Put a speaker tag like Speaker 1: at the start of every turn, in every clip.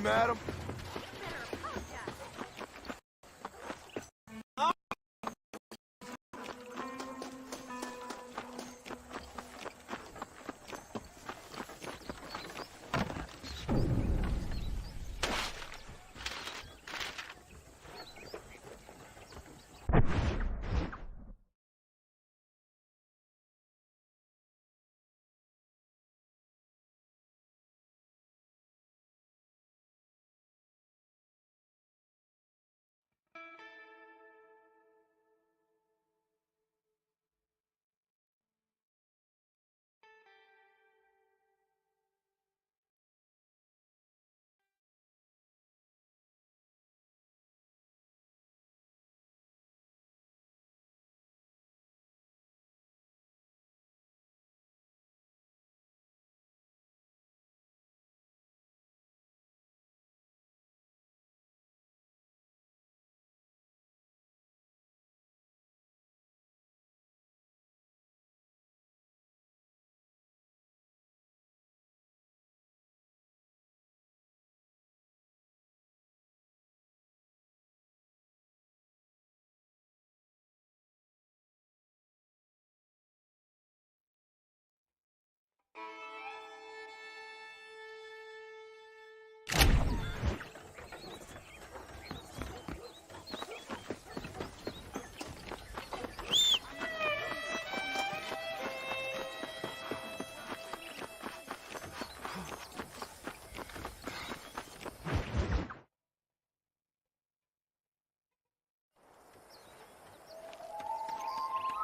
Speaker 1: madam.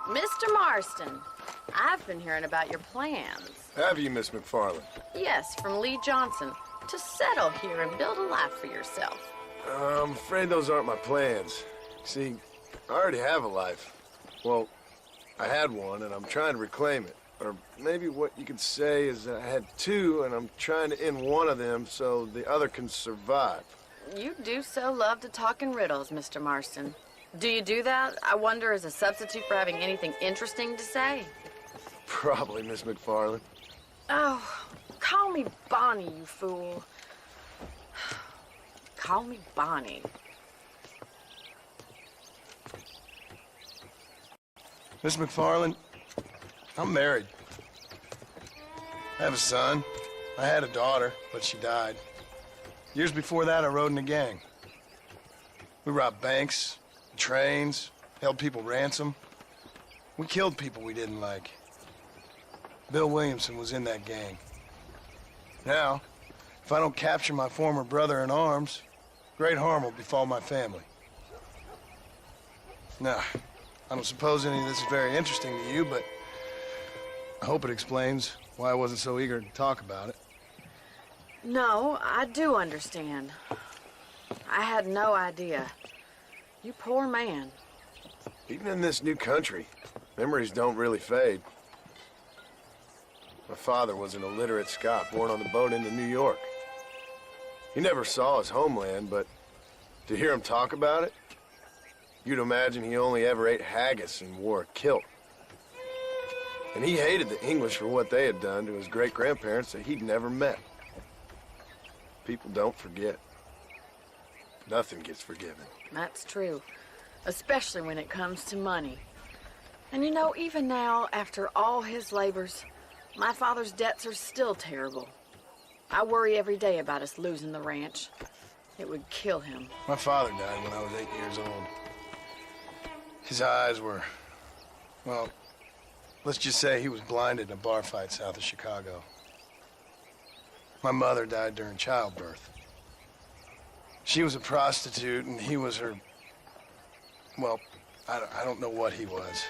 Speaker 2: Mr. Marston, I've been hearing about your plans.
Speaker 1: Have you, Miss McFarland?
Speaker 2: Yes, from Lee Johnson, to settle here and build a life for yourself.
Speaker 1: I'm afraid those aren't my plans. See, I already have a life. Well, I had one, and I'm trying to reclaim it. Or maybe what you could say is that I had two, and I'm trying to end one of them so the other can survive.
Speaker 2: You do so love to talk in riddles, Mr. Marston. Do you do that, I wonder, as a substitute for having anything interesting to say?
Speaker 1: Probably, Miss McFarland.
Speaker 2: Oh, call me Bonnie, you fool. Call me Bonnie.
Speaker 1: Miss McFarland, I'm married. I have a son. I had a daughter, but she died. Years before that, I rode in a gang. We robbed banks, trains, held people ransom. We killed people we didn't like. Bill Williamson was in that gang. Now, if I don't capture my former brother in arms, great harm will befall my family. Now, I don't suppose any of this is very interesting to you, but I hope it explains why I wasn't so eager to talk about it.
Speaker 2: No, I do understand. I had no idea. You poor man.
Speaker 1: Even in this new country, memories don't really fade. My father was an illiterate Scot born on the boat into New York. He never saw his homeland, but to hear him talk about it, you'd imagine he only ever ate haggis and wore a kilt. And he hated the English for what they had done to his great-grandparents that he'd never met. People don't forget. Nothing gets forgiven.
Speaker 2: That's true, especially when it comes to money. And you know, even now, after all his labors, my father's debts are still terrible. I worry every day about us losing the ranch. It would kill him.
Speaker 1: My father died when I was 8 years old. His eyes were, well, let's just say he was blinded in a bar fight south of Chicago. My mother died during childbirth. She was a prostitute, and he was her... Well, I don't know what he was.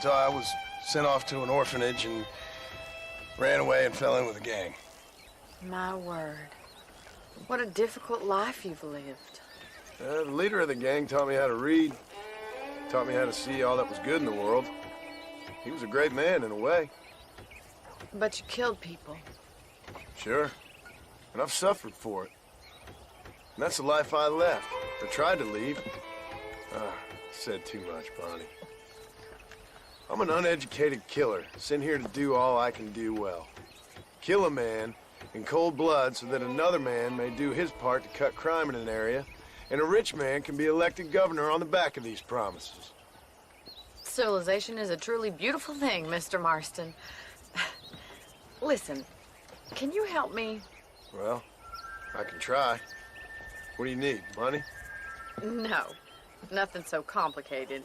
Speaker 1: So I was sent off to an orphanage and ran away and fell in with a gang.
Speaker 2: My word. What a difficult life you've lived.
Speaker 1: The leader of the gang taught me how to read, taught me how to see all that was good in the world. He was a great man in a way.
Speaker 2: But you killed people.
Speaker 1: Sure. And I've suffered for it. And that's the life I left, or tried to leave. Said too much, Bonnie. I'm an uneducated killer, sent here to do all I can do well. Kill a man in cold blood so that another man may do his part to cut crime in an area, and a rich man can be elected governor on the back of these promises.
Speaker 2: Civilization is a truly beautiful thing, Mr. Marston. Listen, can you help me?
Speaker 1: Well, I can try. What do you need, money?
Speaker 2: No, nothing so complicated.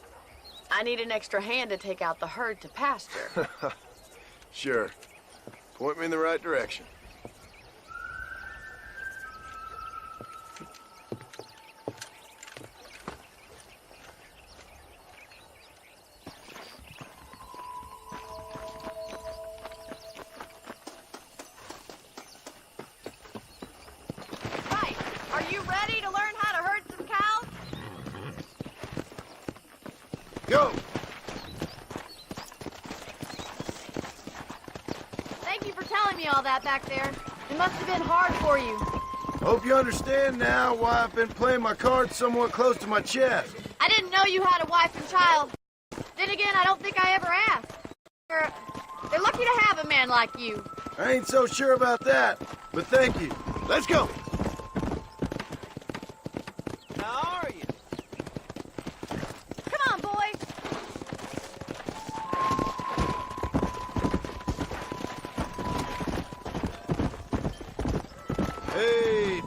Speaker 2: I need an extra hand to take out the herd to pasture.
Speaker 1: Sure. Point me in the right direction.
Speaker 2: Right. Are you ready to learn how to herd some cows?
Speaker 1: Go!
Speaker 2: Thank you for telling me all that back there. It must have been hard for you.
Speaker 1: Hope you understand now why I've been playing my cards somewhat close to my chest.
Speaker 2: I didn't know you had a wife and child. Then again, I don't think I ever asked. They're lucky to have a man like you.
Speaker 1: I ain't so sure about that, but thank you. Let's go!
Speaker 3: How are you?
Speaker 2: Come on, boys.
Speaker 1: Hey!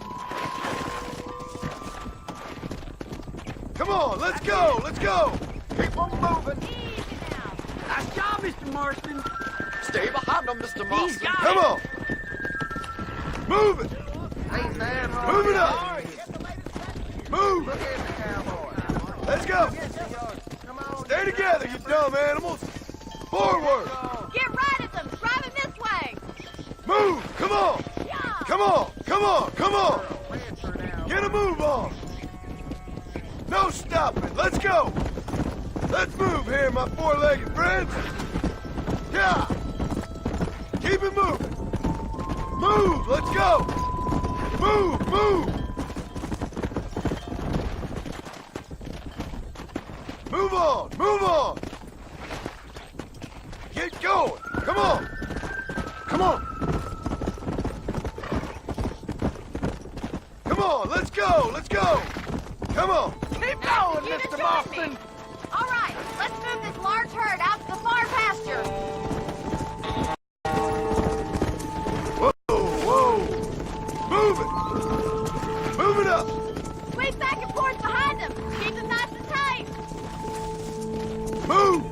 Speaker 1: Come on, let's go! Let's go!
Speaker 3: Keep on moving.
Speaker 2: Easy now.
Speaker 3: Nice job, Mr. Marston. Stay behind them, Mr. Marston.
Speaker 1: Come on! Move it!
Speaker 3: Hey, man.
Speaker 1: Move it up! Move! Let's go! Stay together, you dumb animals! Forward!
Speaker 2: Get right at them. Drive them this way.
Speaker 1: Move! Come on!
Speaker 2: Yeah.
Speaker 1: Come on! Come on! Come on! Get a move on! No stopping! Let's go! Let's move here, my four-legged friends! Yeah! Keep it moving! Move! Let's go! Move! Move! Move on! Move on! Get going! Come on! Come on! Come on! Let's go! Let's go! Come on!
Speaker 3: Keep
Speaker 2: Now
Speaker 3: going,
Speaker 2: you
Speaker 3: Mr.
Speaker 2: join
Speaker 3: Marston.
Speaker 2: me. All right, let's move this large herd out to the far pasture.
Speaker 1: Whoa! Whoa! Move it! Move it up!
Speaker 2: Squeeze back and forth behind them. Keep them nice and tight.
Speaker 1: Move!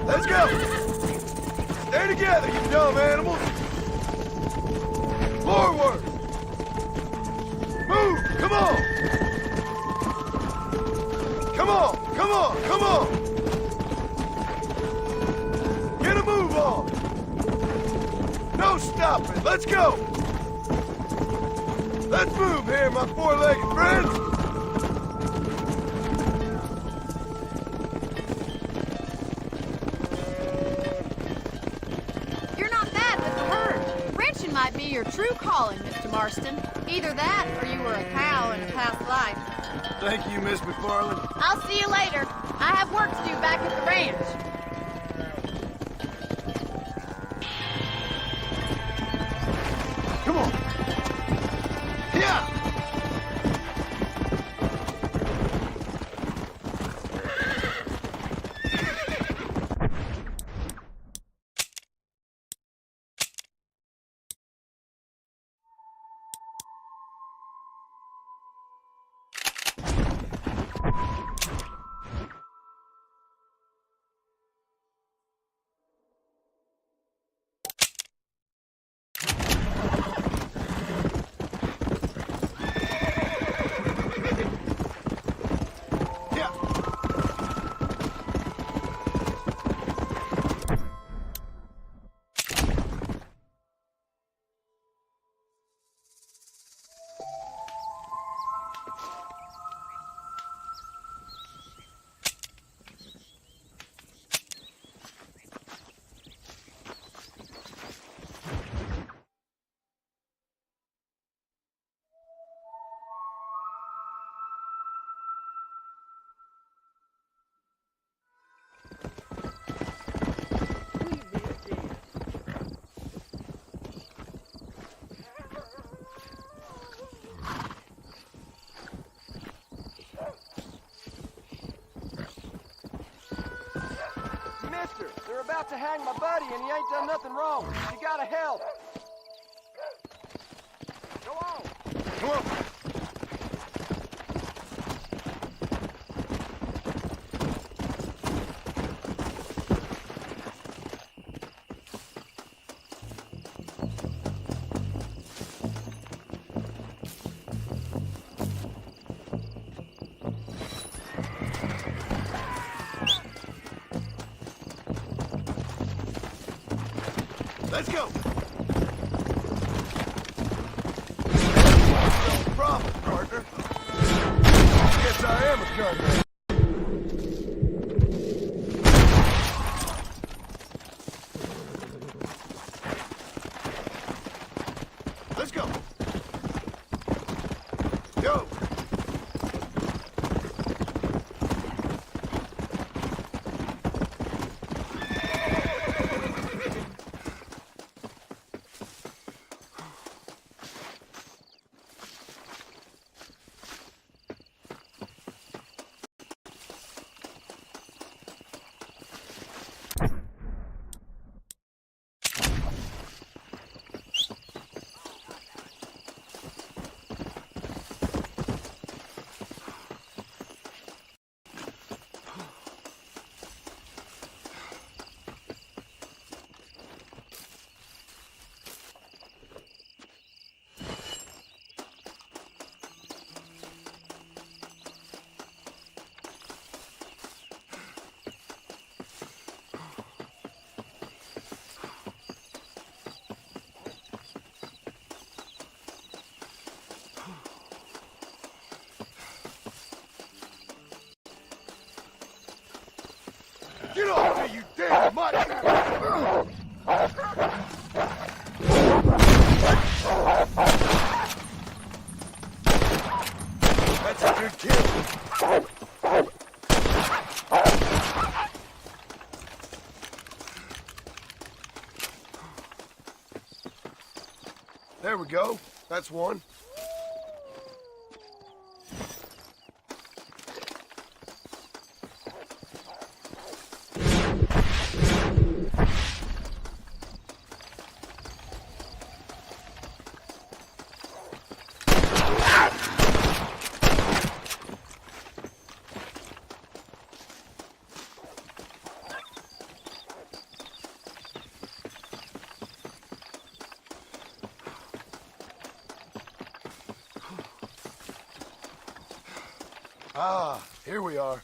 Speaker 1: Let's go! Stay together, you dumb animals! Forward! Move! Come on! Come on! Come on! Come on! Get a move on! No stopping! Let's go! Let's move here, my four-legged friends!
Speaker 2: You're not bad with the herd. Ranching might be your true calling, Mr. Marston. Either that, or you were a cow in a past life.
Speaker 1: Thank you, Miss McFarland.
Speaker 2: I'll see you later. I have work to do back at the ranch.
Speaker 1: Come on! Yeah!
Speaker 3: They're about to hang my buddy, and he ain't done nothing wrong. You gotta help. Go on.
Speaker 1: Come on. Let's go! No problem, partner. Guess I am a gunman. Let's go! Go! Get off me, you damn mutt! That's a good kill. There we go. That's one. Ah, here we are.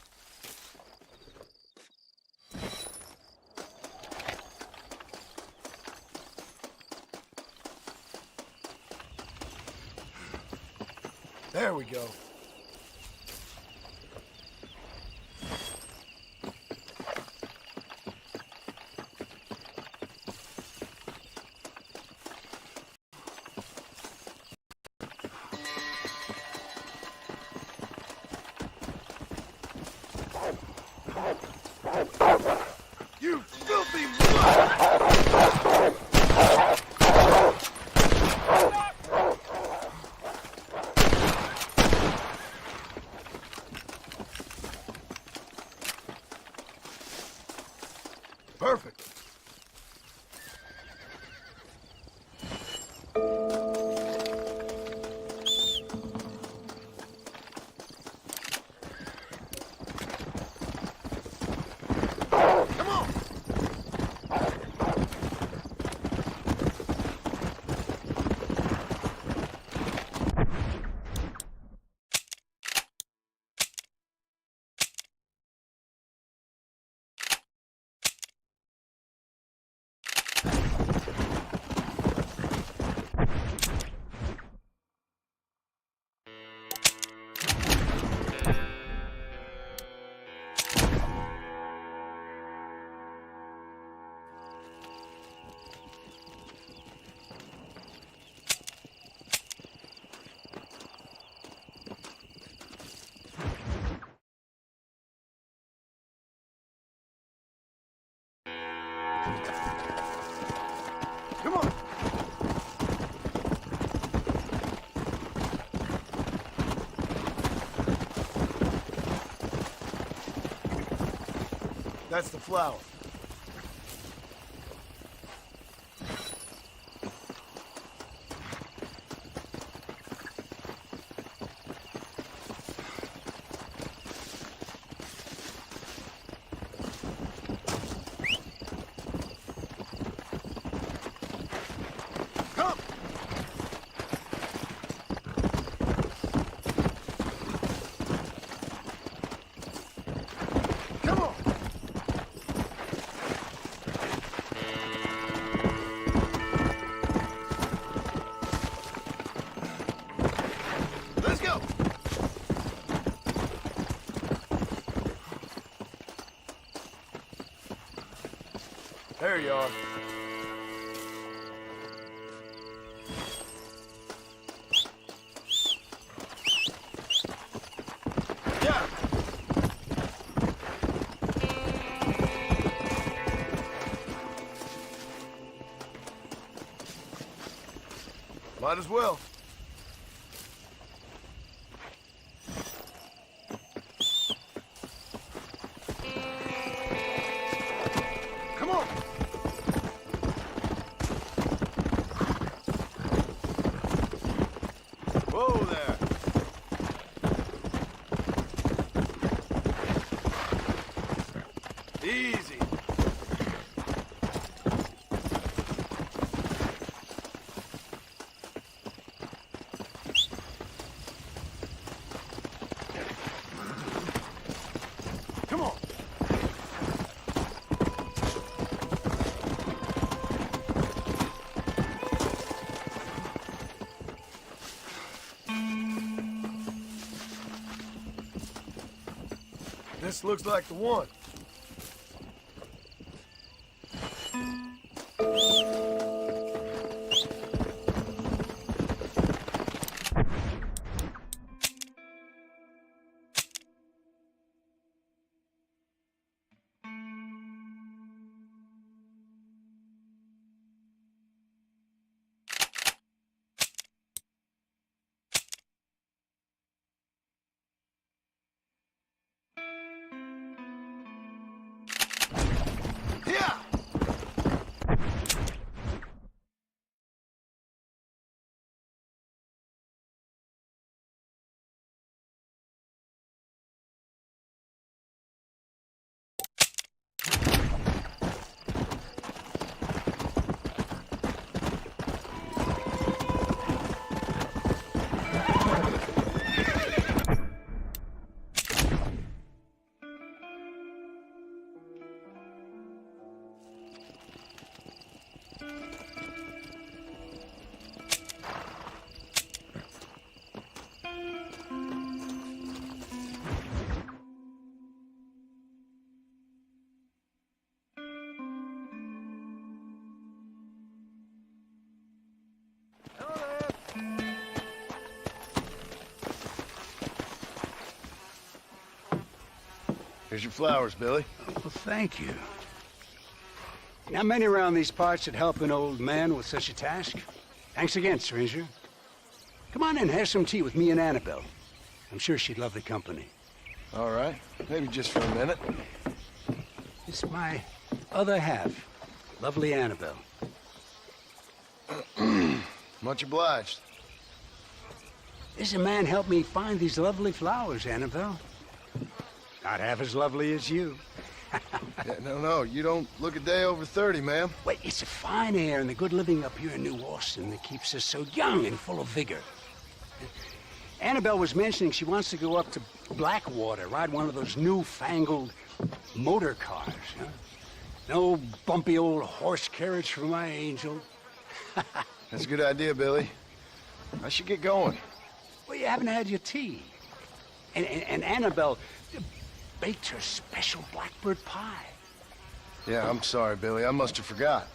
Speaker 1: There we go. You filthy mutt! Perfect. Come on! Come on! That's the flower. There you are. Yeah. Might as well. Come on. Whoa there. Easy. Come on. This looks like the one. Yeah! Here's your flowers, Billy.
Speaker 4: Well, thank you. Not many around these parts that help an old man with such a task. Thanks again, stranger. Come on in, have some tea with me and Annabelle. I'm sure she'd love the company.
Speaker 1: All right. Maybe just for a minute.
Speaker 4: It's my other half, lovely Annabelle.
Speaker 1: Much obliged.
Speaker 4: This man helped me find these lovely flowers, Annabelle. Not half as lovely as you.
Speaker 1: Yeah, no, you don't look a day over 30, ma'am.
Speaker 4: Wait, it's the fine air and the good living up here in New Austin that keeps us so young and full of vigor. Annabelle was mentioning she wants to go up to Blackwater, ride one of those newfangled motor cars. Huh? No bumpy old horse carriage for my angel.
Speaker 1: That's a good idea, Billy. I should get going.
Speaker 4: Well, you haven't had your tea. And Annabelle baked her special blackbird pie.
Speaker 1: Yeah, I'm sorry, Billy. I must have forgot.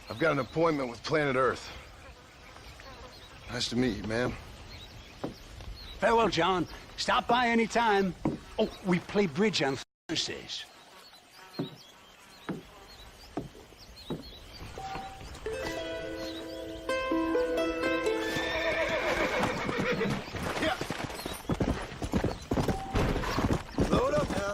Speaker 1: I've got an appointment with Planet Earth. Nice to meet you, ma'am.
Speaker 4: Farewell, John. Stop by any time. Oh, we play bridge on Thursdays.
Speaker 1: Yeah. Load up now.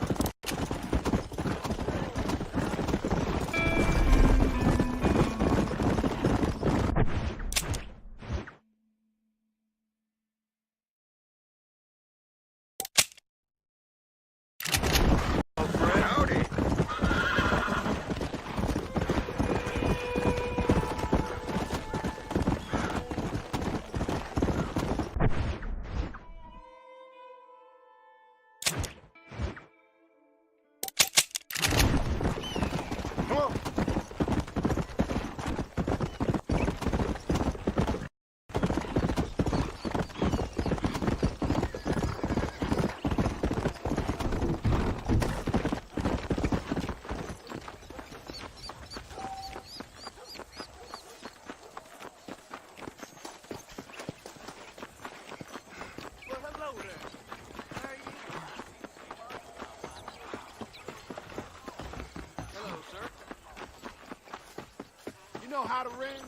Speaker 3: Howdy. know how to ring?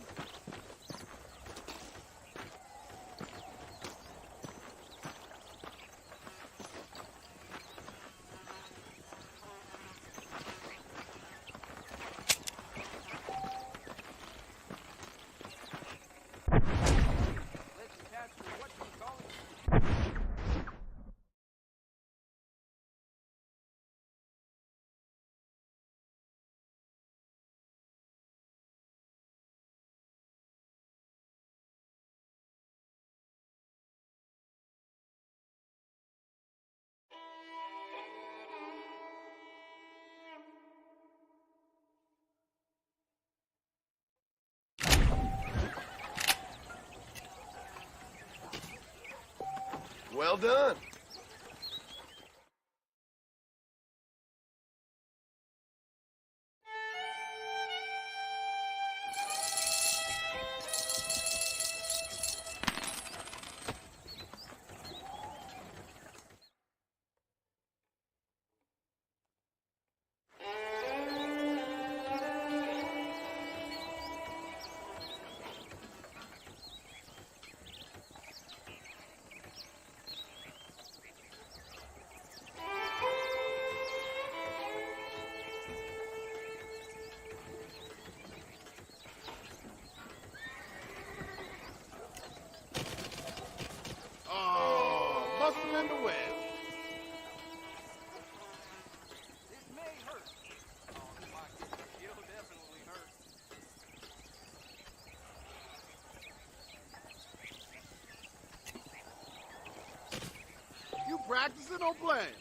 Speaker 1: Well done.
Speaker 3: Oh, bust him in the well. This may hurt. Oh, my goodness, it'll definitely hurt. You practicing or playing?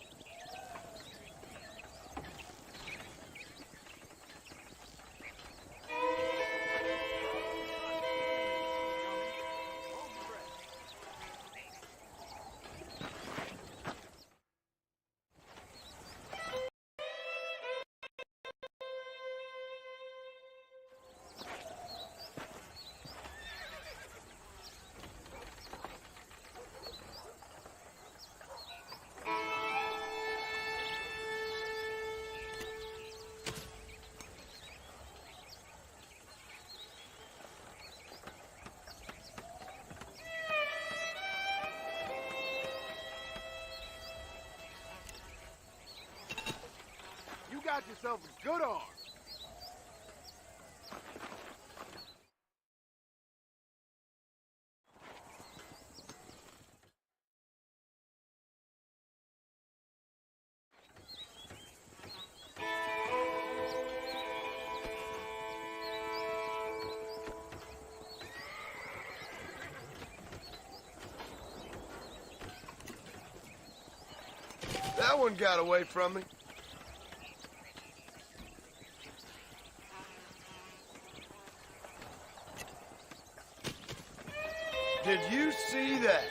Speaker 3: You got yourself a good arm.
Speaker 1: That one got away from me. Did you see that?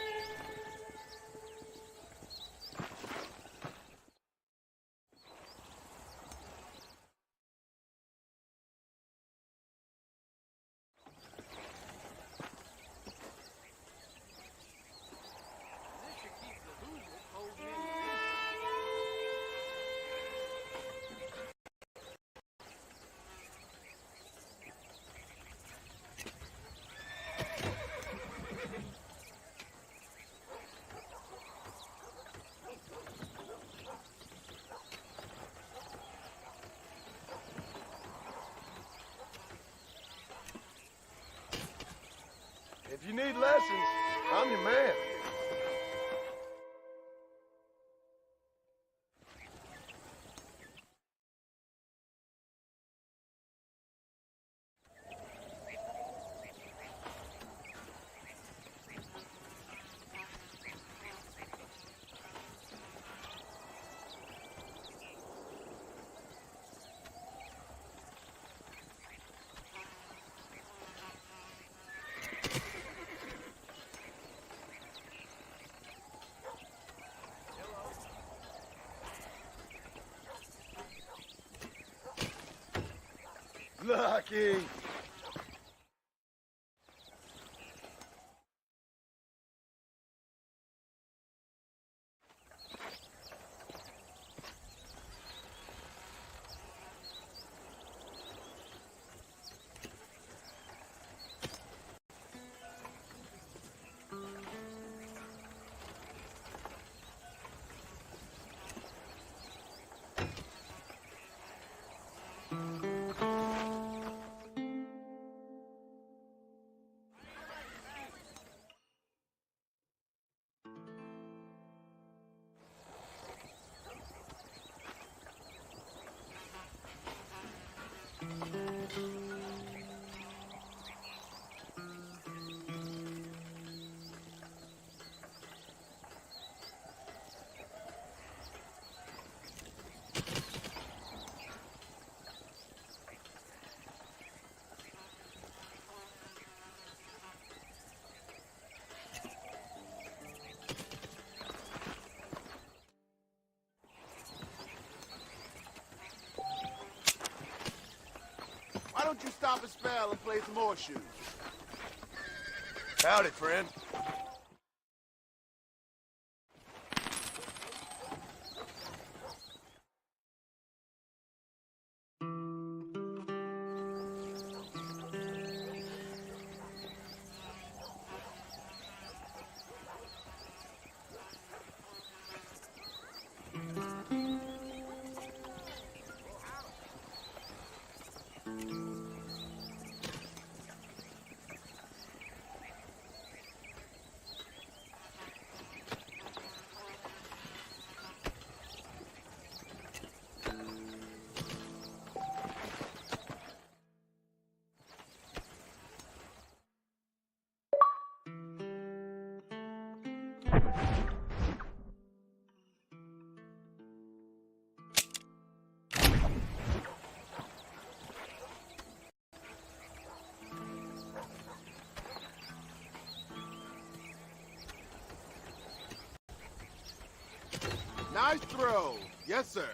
Speaker 3: This should keep the Hoosiers holding in the
Speaker 1: If you need lessons, I'm your man. Lucky.
Speaker 5: don't you stop a spell and play some horseshoes?
Speaker 1: Howdy, friend.
Speaker 5: Nice throw. Yes, sir.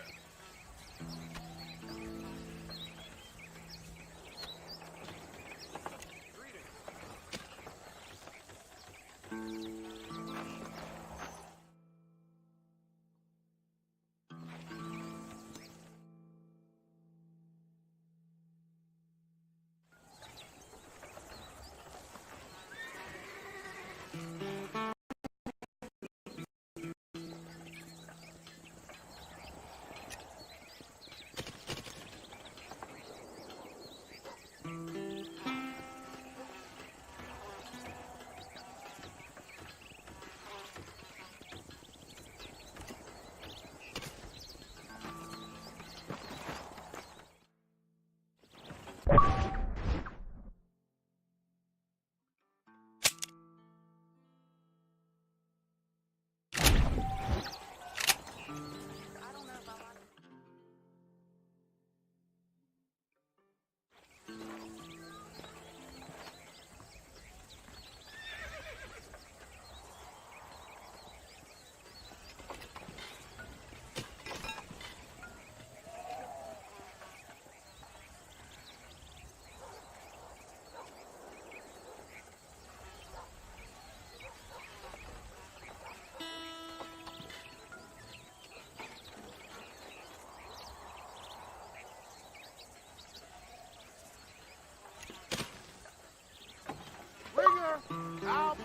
Speaker 5: Ringer, I'll be.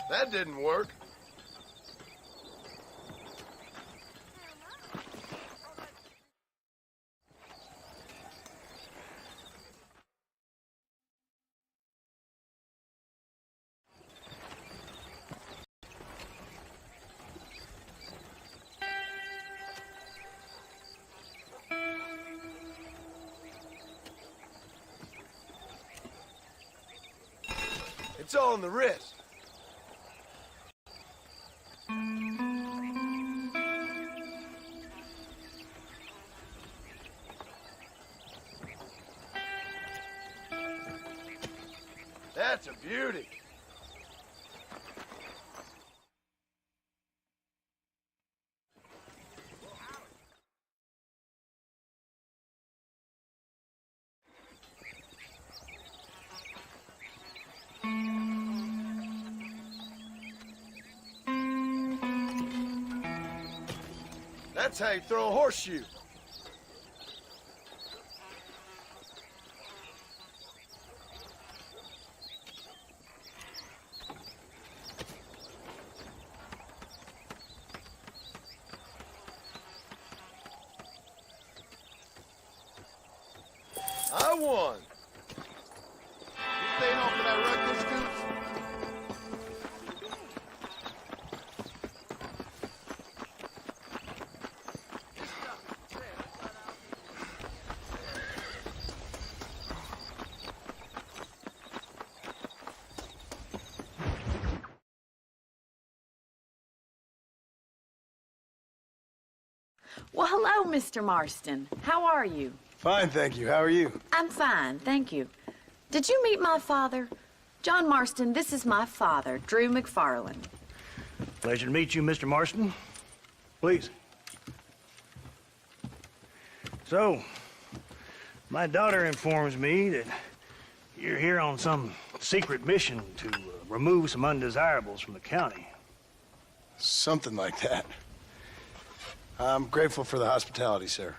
Speaker 1: That didn't work. It's all in the wrist. That's a beauty. That's how you throw a horseshoe.
Speaker 5: one. You staying off of that reckless scoops?
Speaker 2: Well, hello, Mr. Marston. How are you?
Speaker 1: Fine, thank you. How are you?
Speaker 2: I'm fine, thank you. Did you meet my father? John Marston, this is my father, Drew McFarland.
Speaker 6: Pleasure to meet you, Mr. Marston. Please. So, my daughter informs me that you're here on some secret mission to remove some undesirables from the county.
Speaker 1: Something like that. I'm grateful for the hospitality, sir.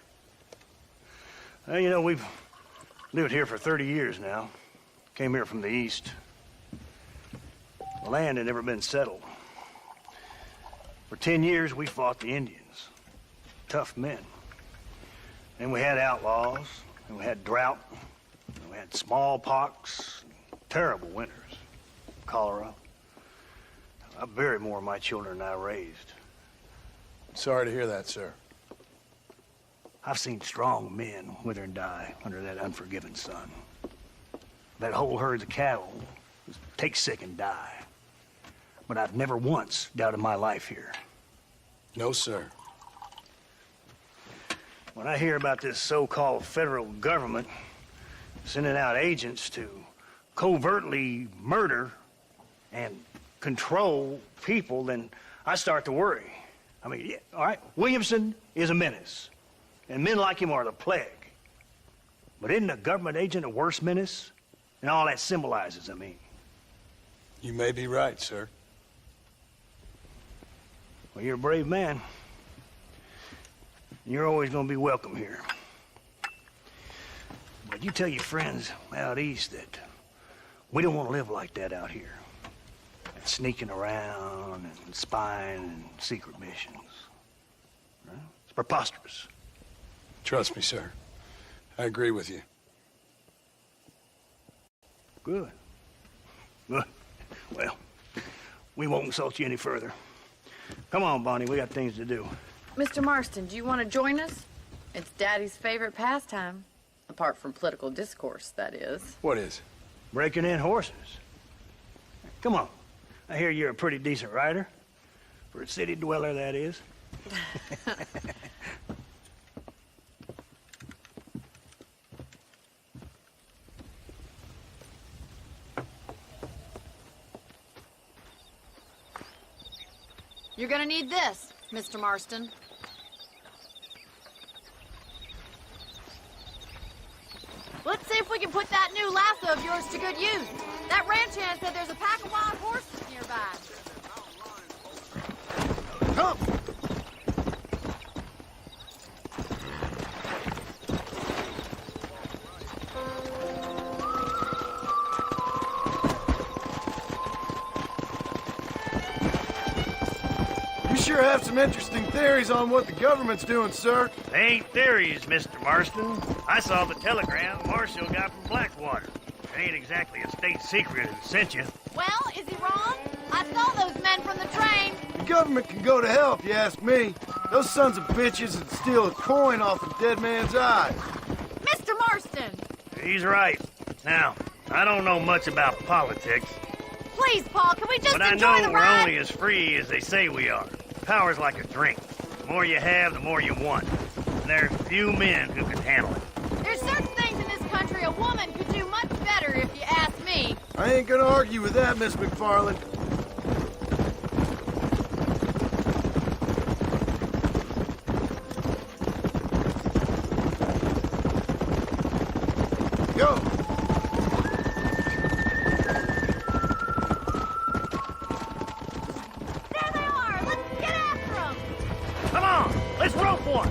Speaker 6: Well, you know, we've lived here for 30 years now. Came here from the east. The land had never been settled. For 10 years, we fought the Indians. Tough men. And we had outlaws, and we had drought, and we had smallpox, terrible winters, cholera. I buried more of my children than I raised.
Speaker 1: Sorry to hear that, sir.
Speaker 6: I've seen strong men wither and die under that unforgiving sun. That whole herds of cattle take sick and die. But I've never once doubted my life here.
Speaker 1: No, sir.
Speaker 6: When I hear about this so-called federal government sending out agents to covertly murder and control people, then I start to worry. I mean, yeah, all right, Williamson is a menace, and men like him are the plague. But isn't a government agent a worse menace? And all that symbolizes, I mean.
Speaker 1: You may be right, sir.
Speaker 6: Well, you're a brave man. You're always gonna be welcome here. But you tell your friends out east that we don't want to live like that out here. Sneaking around and spying and secret missions. Right? It's preposterous.
Speaker 1: Trust me, sir. I agree with you.
Speaker 6: Good. Good. Well, we won't insult you any further. Come on, Bonnie, we got things to do.
Speaker 2: Mr. Marston, do you want to join us? It's Daddy's favorite pastime. Apart from political discourse, that is.
Speaker 1: What is?
Speaker 6: Breaking in horses. Come on. I hear you're a pretty decent rider. For a city dweller, that is.
Speaker 2: You're gonna need this, Mr. Marston. Let's see if we can put that new lasso of yours to good use. That ranch hand said there's a pack of wild horses nearby.
Speaker 1: Come! You sure have some interesting theories on what the government's doing, sir.
Speaker 6: They ain't theories, Mr. Marston. I saw the telegram Marshall got from Blackwater. It ain't exactly a state secret that sent you.
Speaker 2: Well, is he wrong? I saw those men from the train.
Speaker 1: The government can go to hell if you ask me. Those sons of bitches would steal a coin off a dead man's eye.
Speaker 2: Mr. Marston!
Speaker 6: He's right. Now, I don't know much about politics,
Speaker 2: Please, Paul, can we just
Speaker 6: but I
Speaker 2: enjoy
Speaker 6: know
Speaker 2: the
Speaker 6: we're
Speaker 2: ride?
Speaker 6: only as free as they say we are. Power's like a drink. The more you have, the more you want. And there are few men who can handle it.
Speaker 2: There's certain things in this country a woman could do much better if you ask me.
Speaker 1: I ain't gonna argue with that, Miss McFarland. Go!
Speaker 2: There they are! Let's get after them!
Speaker 6: Come on, let's rope one.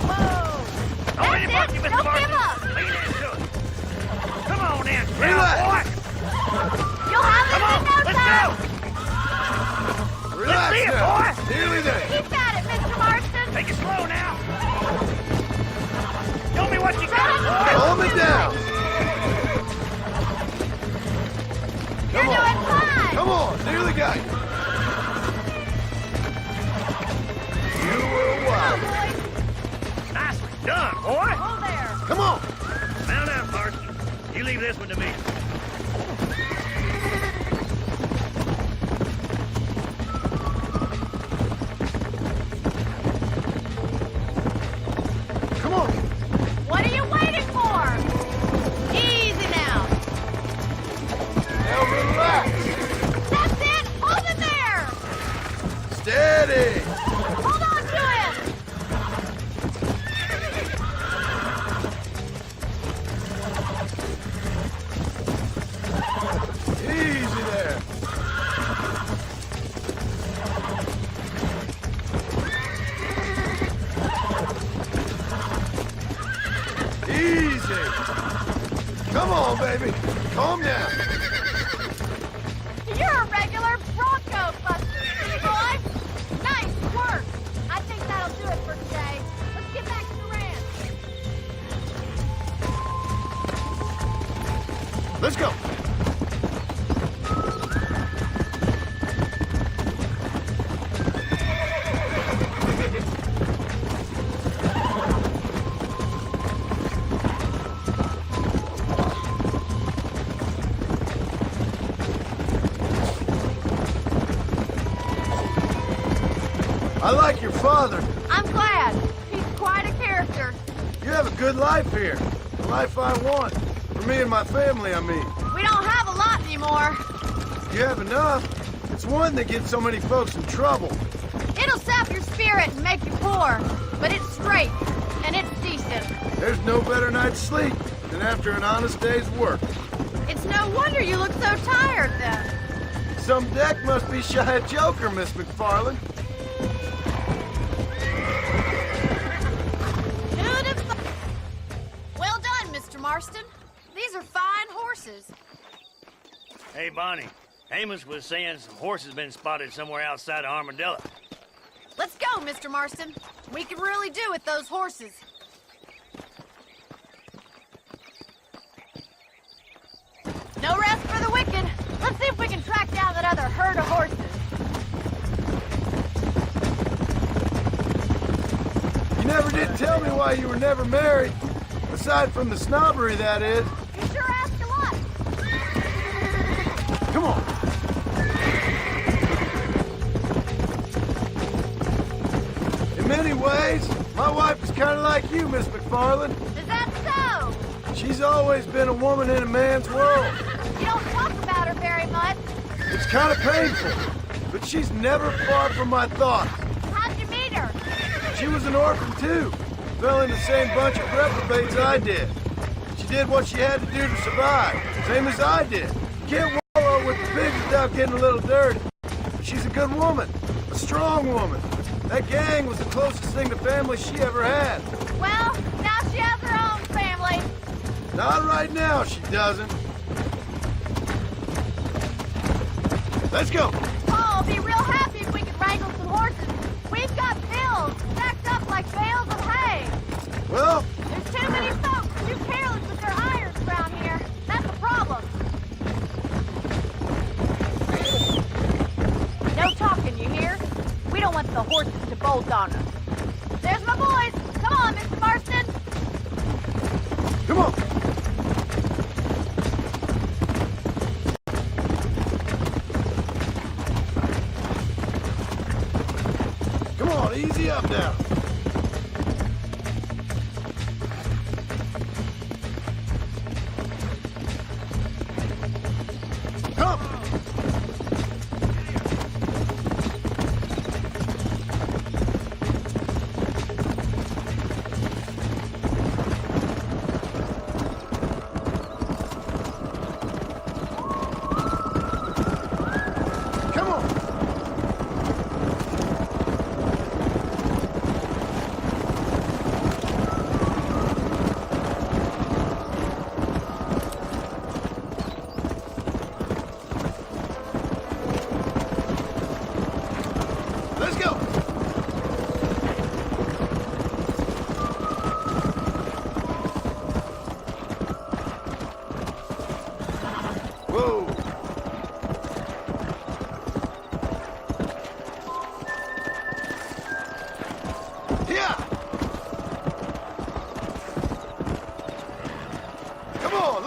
Speaker 2: Whoa!
Speaker 6: Don't let him
Speaker 2: That's
Speaker 6: buck you,
Speaker 2: it!
Speaker 6: Mr.
Speaker 2: Don't
Speaker 6: Marston.
Speaker 2: give up!
Speaker 6: Lean into it. Come on in,
Speaker 1: Relax.
Speaker 6: cowboy.
Speaker 2: You'll have
Speaker 6: Come
Speaker 2: it
Speaker 6: on,
Speaker 2: in no
Speaker 6: let's
Speaker 2: time!
Speaker 6: go.
Speaker 1: Relax
Speaker 6: see it,
Speaker 1: now.
Speaker 6: boy.
Speaker 1: Nearly there.
Speaker 2: Keep at it, Mr. Marston!
Speaker 6: Take it slow.
Speaker 1: Nearly got you. You were wild.
Speaker 7: Nicely done, boy.
Speaker 2: Hold there.
Speaker 1: Come on.
Speaker 7: Mount out, Marston. You leave this one to me.
Speaker 1: Come on.
Speaker 2: What are you waiting for? Easy now.
Speaker 1: Now relax.
Speaker 2: That's it. Hold it there.
Speaker 1: Steady.
Speaker 2: Hold on to him.
Speaker 1: Easy there. Easy. Come on, baby. Calm down.
Speaker 2: You're a regular Bronco buster, boy. Nice work. I think that'll do it for today. Let's get back to the ranch.
Speaker 1: Let's go. I like your father.
Speaker 2: I'm glad. He's quite a character.
Speaker 1: You have a good life here. The life I want. For me and my family, I mean.
Speaker 2: We don't have a lot anymore.
Speaker 1: You have enough. It's one that gets so many folks in trouble.
Speaker 2: It'll sap your spirit and make you poor. But it's straight, and it's decent.
Speaker 1: There's no better night's sleep than after an honest day's work.
Speaker 2: It's no wonder you look so tired, then.
Speaker 1: Some deck must be shy of Joker, Miss McFarland.
Speaker 2: Who'd have thought? Well done, Mr. Marston. These are fine horses.
Speaker 7: Hey, Bonnie. Amos was saying some horses been spotted somewhere outside of Armadillo.
Speaker 2: Let's go, Mr. Marston. We can really do with those horses. No rest for the wicked. Let's see if we can track down that other herd of horses.
Speaker 1: You never did tell me why you were never married. Aside from the snobbery, that is.
Speaker 2: You sure ask a lot.
Speaker 1: Come on. In many ways, my wife is kind of like you, Miss McFarland.
Speaker 2: Is that so?
Speaker 1: She's always been a woman in a man's world.
Speaker 2: You don't talk about her very much.
Speaker 1: It's kind of painful, but she's never far from my thoughts.
Speaker 2: How'd you meet her?
Speaker 1: She was an orphan, too. Fell in the same bunch of reprobates I did. She did what she had to do to survive, same as I did. You can't wallow with the pigs without getting a little dirty. She's a good woman, a strong woman. That gang was the closest thing to family she ever had.
Speaker 2: Well, now she has her own family.
Speaker 1: Not right now, she doesn't. Let's go.
Speaker 2: Paul will be real happy if we can wrangle some horses. We've got bills stacked up like bales of hay.
Speaker 1: Well,
Speaker 2: There's too many folks too careless with their irons around here. That's a problem. No talking, you hear? We don't want the horses to bolt on us. There's my boys. Come on, Mr. Marston.
Speaker 1: come on. Come on, easy up now. Come. Come on.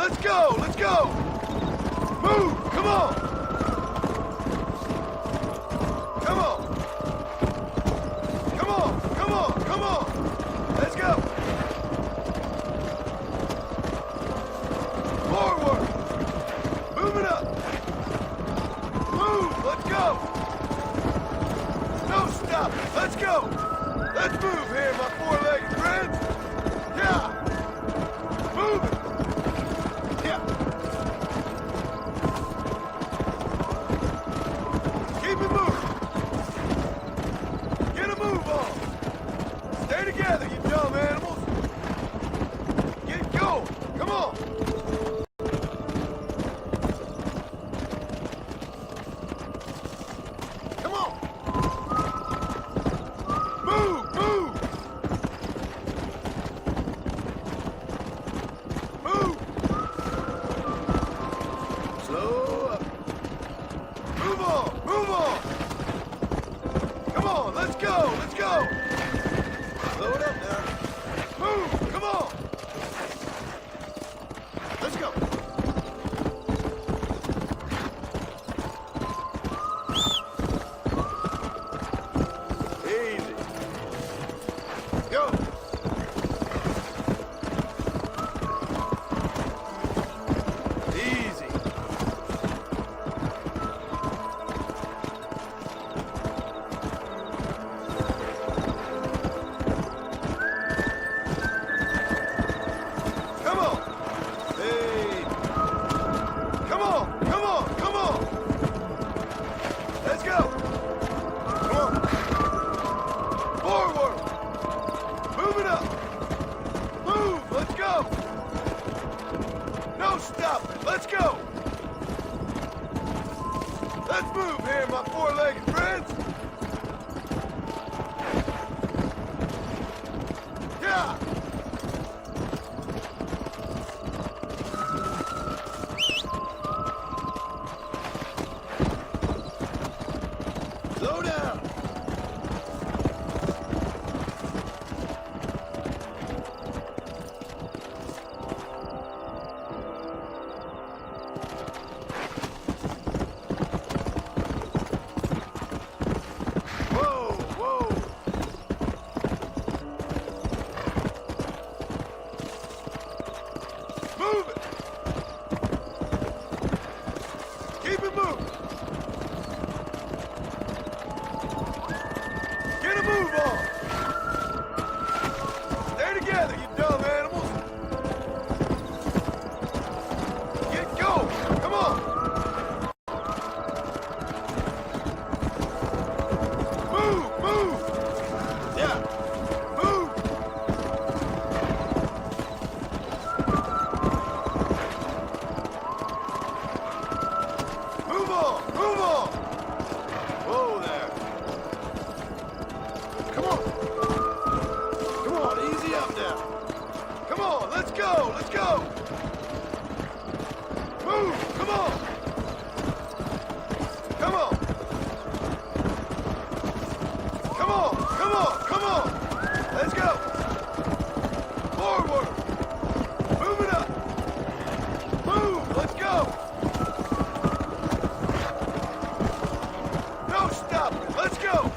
Speaker 1: let's go, let's go! Move, come on! Come on! Come on, come on, come on! Let's go! Forward! Move it up! Move, let's go! No stop, let's go! Let's move here, my four-legged friends! Yeah! Move it! Yeah! Keep it moving! Get a move on! Stay together, you dumb animals! Get going! Come on! Come on! Move! Move! Move! Slow up. Move on! Move on! Come on, let's go! Let's go! Slow it up now. Move! Come on! Let's go! Easy. Go! Easy. Come on! Hey! Come on! Come on! Come on! Let's go! Come on! Forward! Move it up! Move! Let's go! No stopping! Let's go! Let's move here, my four-legged friends! Yeah! Slow down! Whoa, whoa! Move it! Keep it moving! Get a move on! Stay together, you dumb animals! Get going! Come on! Move! Move! Yeah! Move! Move on! Move on! Whoa there! Come on! Come on, easy up now! Come on, let's go! Let's go! Move! Come on! Come on! Come on! Come on! Come on! Let's go! Forward! Move it up! Move! Let's go! No stopping! Let's go!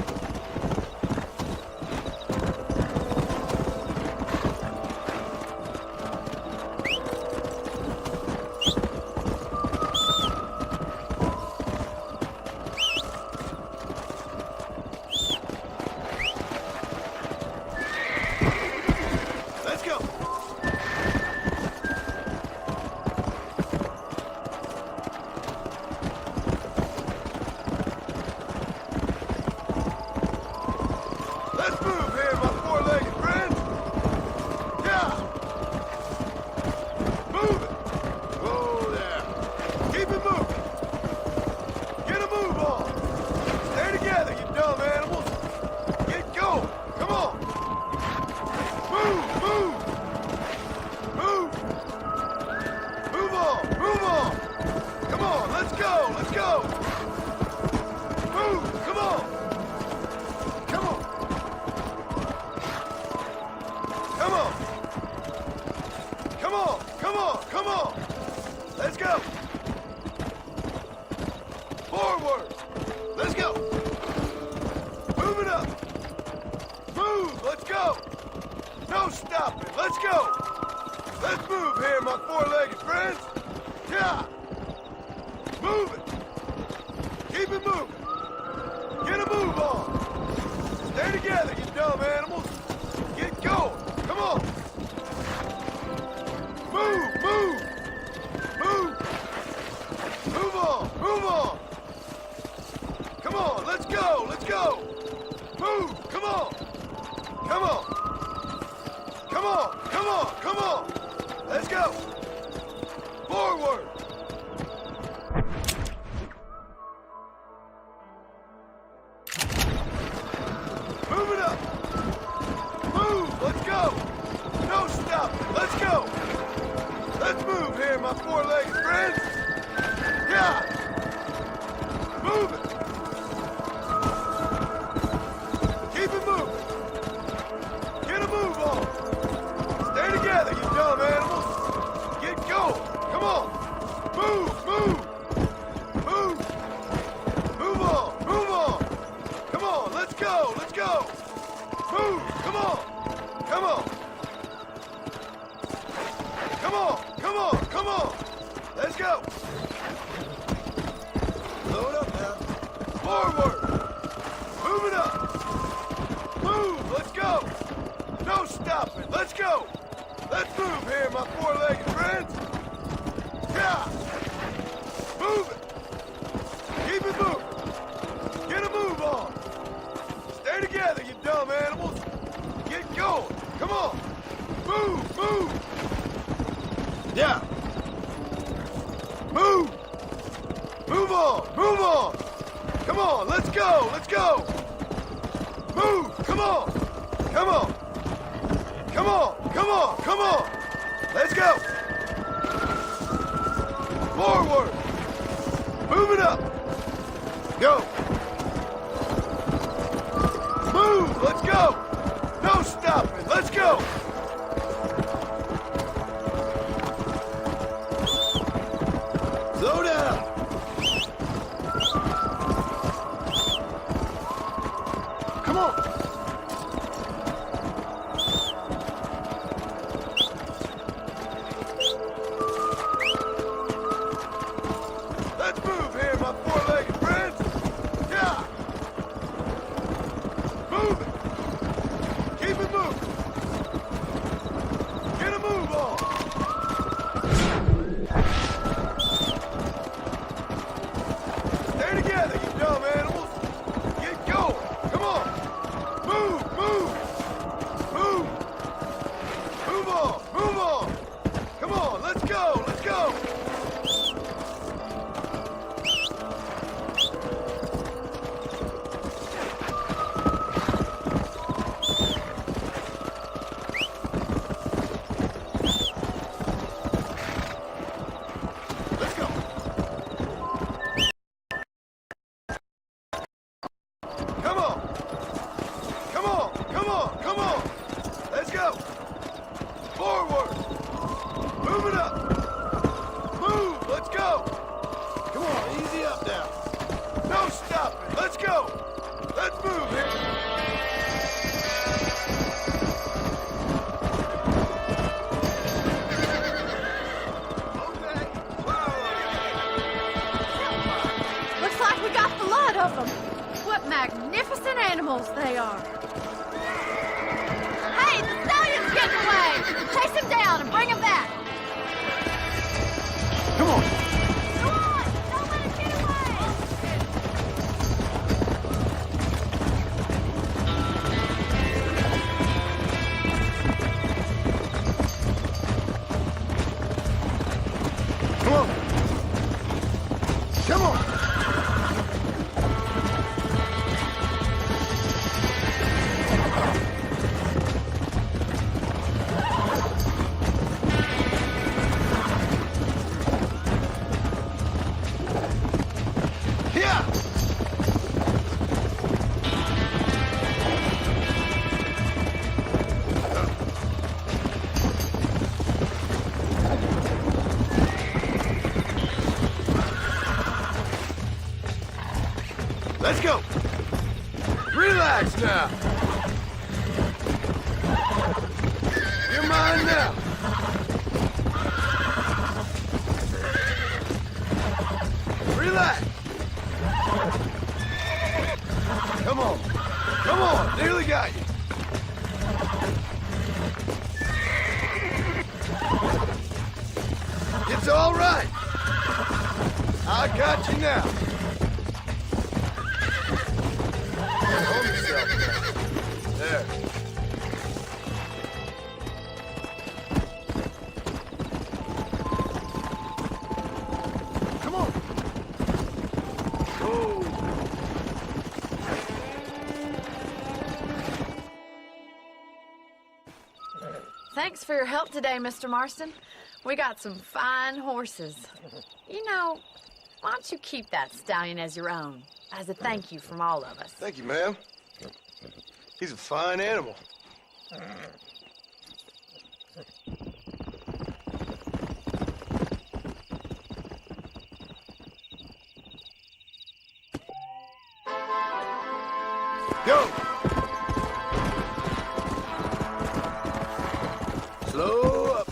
Speaker 1: Let's go! Let's move here, my four-legged friends! Yeah! Move it! Whoa there! Keep it moving! Get a move on! Stay together, you dumb animals! Get going! Come on! Move! Move! Move! Move on! Move on! Come on, let's go! Let's go! Move! Come on! Come on! Come on! Come on! Come on! Come on! go! Forward! Let's go! Move it up! Move! Let's go! No stopping! Let's go! Let's move here, my four-legged friends! Yeah! Move it! Keep it moving! Get a move on! Stay together, you dumb animals! Get going! Come on! Move! Move! Move! Move on! Move on! Come on! Let's go! Let's go! Move! Come on! Come on! Come on! Come on! Come on! Let's go! Forward! Move it up! Move! Let's go! No stopping! Let's go! Let's move here, my four-legged friends! Yeah! Move it! Keep it moving! Get a move on! Stay together, you dumb animals! Get going! Come on! Move! Move! Move! Move on! Move on! Come on! Let's go! Let's go! Move! Come on! Come on! Come on! Come on! Come on! Let's go! Load up now. Forward! Move it up! Move! Let's go! No stopping! Let's go! Let's move here, my four-legged friends! Yeah! Move it! Keep it moving! Get a move on! Stay together, you dumb animals! Get going! Come on! Move! Move! Yeah! Move! Move on! Move on! Come on! Let's go! Let's go! Move! Come on! Come on! Come on! Come on! Come on! Let's go! Forward! Move it up! Go! Move! Let's go! No stopping! Let's go! Slow down! Come on! Let's move here, my four-legged friends! Yeah! Move it! Keep it moving! Get a move on! Stay together, you dumb animals! Get going! Come on! Move! Move! Move! Move on! Move on! Come on! Let's go! Let's go! Let's go! Come on! Come on! Come on! Come on! Let's go! Forward! Move it up! Move! Let's go! Come on, easy up now. No stopping! Let's go! Let's move here! Okay.
Speaker 8: Looks like we got the lot of them. What magnificent animals they are. Hey, the stallion's getting away! Chase him down and bring him back!
Speaker 1: Come on!
Speaker 8: Go on! Don't let him get away!
Speaker 1: Come on! Come on! Let's go. Relax now. You're mine now. Relax. Come on. Come on. Nearly got you. It's all right. I got you now. Calm yourself now. There. Come on. Whoa.
Speaker 2: Thanks for your help today, Mr. Marston. We got some fine horses. You know, why don't you keep that stallion as your own, as a thank you from all of us?
Speaker 1: Thank you, ma'am. He's a fine animal. Go! Slow up.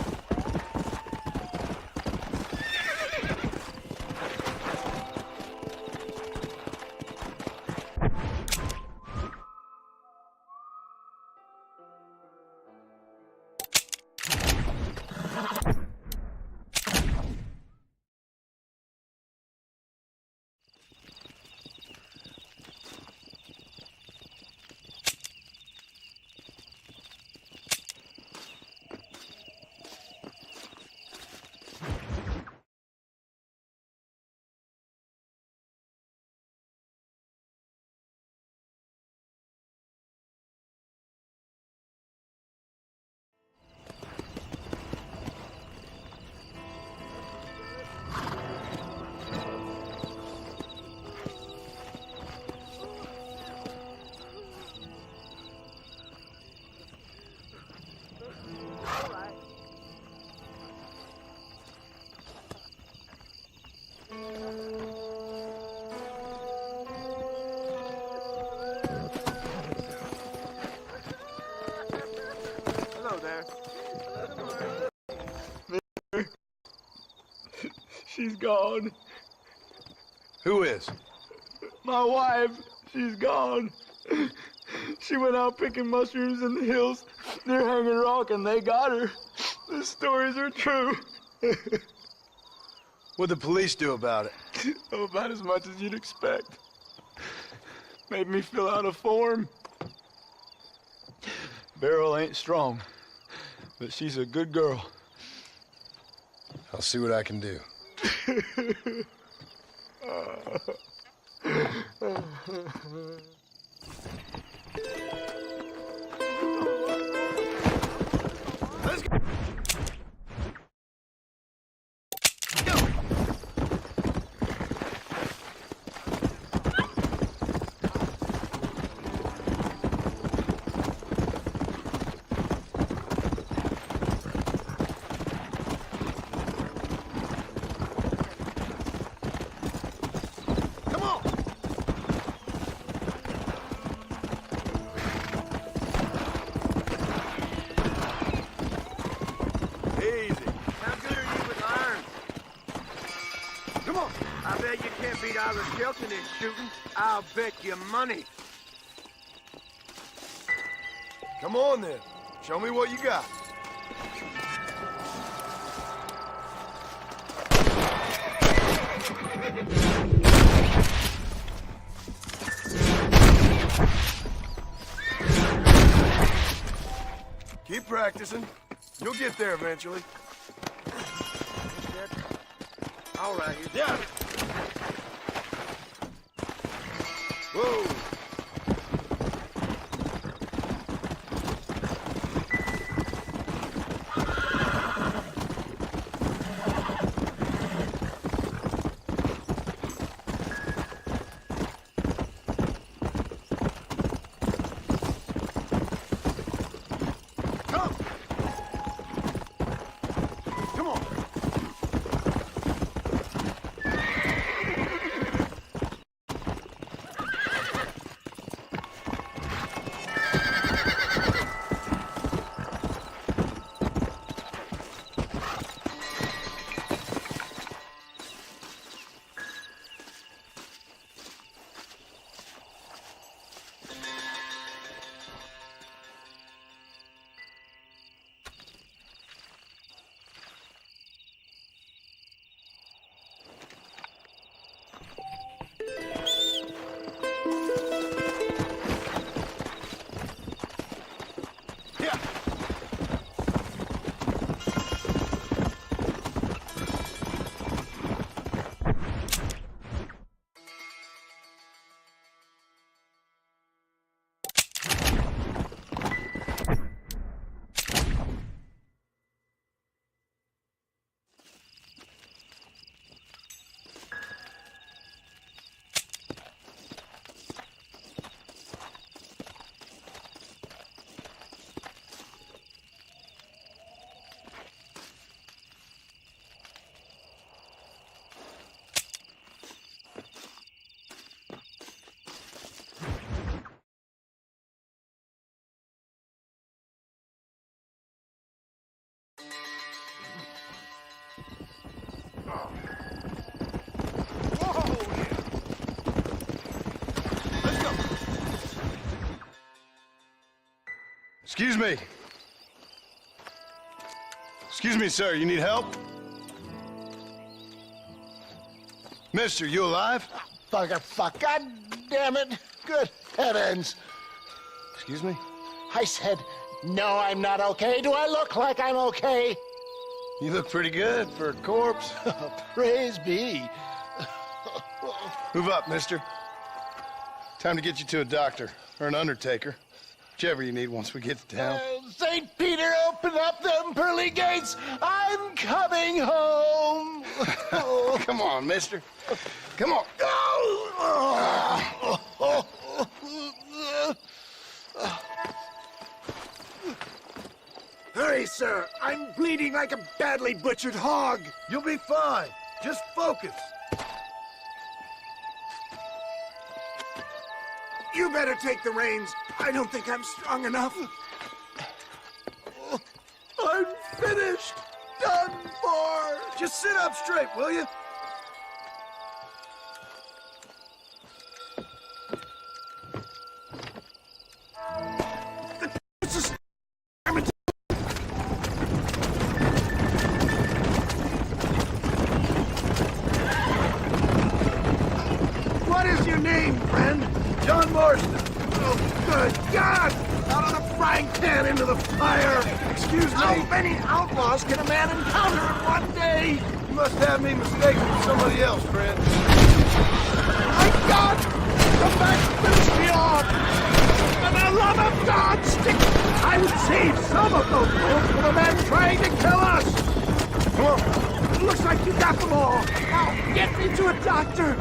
Speaker 3: Hello there.
Speaker 9: She's gone.
Speaker 1: Who is?
Speaker 9: My wife, she's gone. She went out picking mushrooms in the hills near Hanging Rock and they got her. The stories are true.
Speaker 1: What'd the police do about it?
Speaker 9: Oh, about as much as you'd expect. Made me fill out a form. Beryl ain't strong, but she's a good girl.
Speaker 1: I'll see what I can do. Let's go. Come on.
Speaker 3: Easy. How good are you with arms?
Speaker 1: Come on.
Speaker 3: I bet you can't beat Irish Shelton in shooting. I'll bet you money.
Speaker 1: Come on then. Show me what you got. Keep practicing. You'll get there eventually.
Speaker 3: All right, you
Speaker 1: Yeah. Whoa. Come. Come on. Excuse me. Excuse me, sir. You need help? Mister, you alive?
Speaker 5: Fuck. God damn it. Good heavens.
Speaker 1: Excuse me?
Speaker 5: I said, no, I'm not okay. Do I look like I'm okay?
Speaker 1: You look pretty good for a corpse.
Speaker 5: Praise be.
Speaker 1: Move up, mister. Time to get you to a doctor or an undertaker. Whichever you need once we get to town.
Speaker 5: St. Peter, open up them pearly gates. I'm coming home.
Speaker 1: Come on, mister. Come on.
Speaker 5: Hurry, sir. I'm bleeding like a badly butchered hog.
Speaker 1: You'll be fine. Just focus.
Speaker 5: You better take the reins. I don't think I'm strong enough. I'm finished. Done for.
Speaker 1: Just sit up straight, will you?
Speaker 5: What is your name, friend?
Speaker 1: John Marston.
Speaker 5: Oh, good God! Out of the frying pan into the fire!
Speaker 1: Excuse me?
Speaker 5: How many outlaws can a man encounter in one day?
Speaker 1: You must have me mistaken for somebody else, friend.
Speaker 5: My God! Come back and finish me off! For the love of God, stick! I would save some of those folks from a man trying to kill us! Come on. It looks like you got them all. Now, get me to a doctor!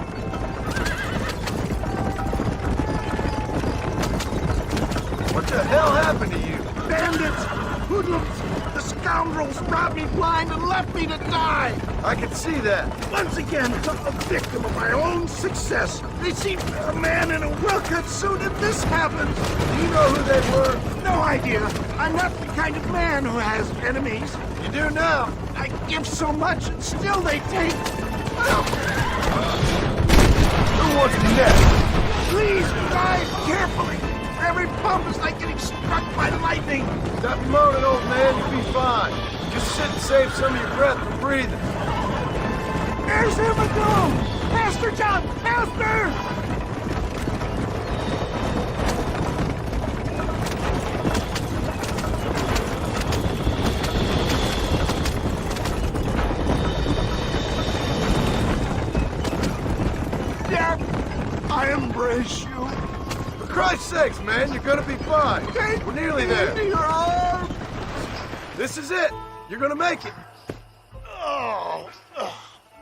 Speaker 1: What the hell happened to you?
Speaker 5: Bandits! Hoodlums! The scoundrels robbed me blind and left me to die!
Speaker 1: I can see that.
Speaker 5: Once again, a victim of my own success. They see a man in a well-cut suit and this happens.
Speaker 1: Do you know who they were?
Speaker 5: No idea. I'm not the kind of man who has enemies.
Speaker 1: You do now.
Speaker 5: I give so much and still they take.
Speaker 1: Who wants me next?
Speaker 5: Please drive carefully. Every bump is like getting struck by lightning.
Speaker 1: Stop moaning, old man. You'll be fine. Just sit and save some of your breath from breathing.
Speaker 5: There's him go! Pastor John! Pastor! Dad, I embrace you.
Speaker 1: For Christ's sakes, man, you're gonna be fine. We're nearly there.
Speaker 5: Into your arms.
Speaker 1: This is it. You're gonna make it.
Speaker 5: Oh,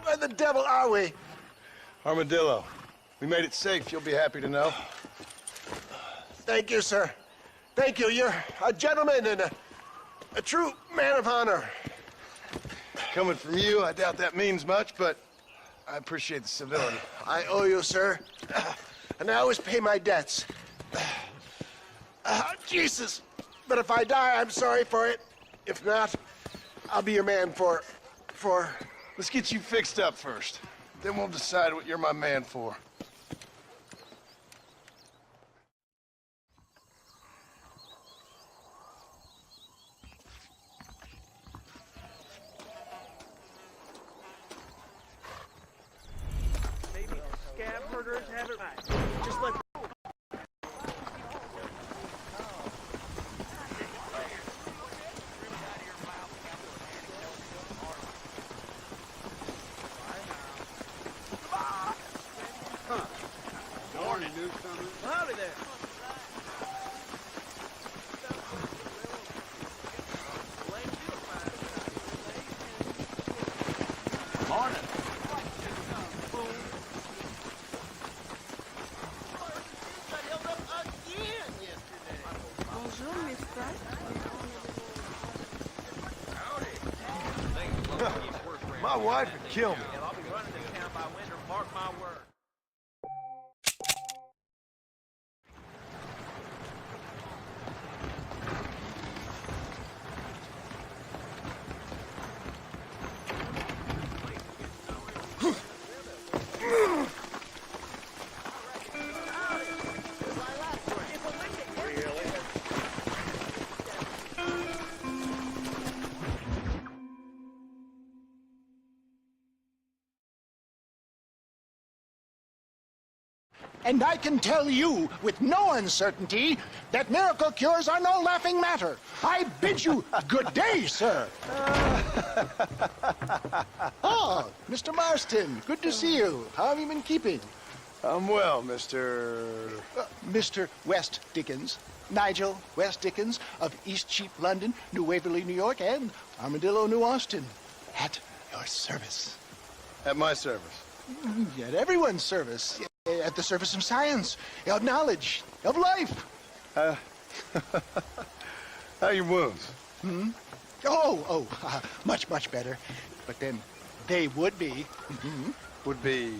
Speaker 5: where the devil are we?
Speaker 1: Armadillo. We made it safe, you'll be happy to know.
Speaker 5: Thank you, sir. Thank you. You're a gentleman and a true man of honor.
Speaker 1: Coming from you, I doubt that means much, but I appreciate the civility.
Speaker 5: I owe you, sir. And I always pay my debts. Jesus. But if I die, I'm sorry for it. If not, I'll be your man for...
Speaker 1: Let's get you fixed up first. Then we'll decide what you're my man for.
Speaker 3: Maybe scab murderers have it right. Just let howdy there. Morning.
Speaker 1: My wife would kill me.
Speaker 3: I'll be running this town by winter, mark my word.
Speaker 5: And I can tell you with no uncertainty that miracle cures are no laughing matter. I bid you good day, sir. Oh, Mr. Marston, good to see you. How have you been keeping?
Speaker 1: I'm well, Mr.
Speaker 5: Mr. West Dickens. Nigel West Dickens of Eastcheap, London, New Waverly, New York, and Armadillo, New Austin. At your service.
Speaker 1: At my service.
Speaker 5: At everyone's service. At the service of science, of knowledge, of life.
Speaker 1: How are your wounds?
Speaker 5: Much, much better. But then they would be.
Speaker 1: Would be...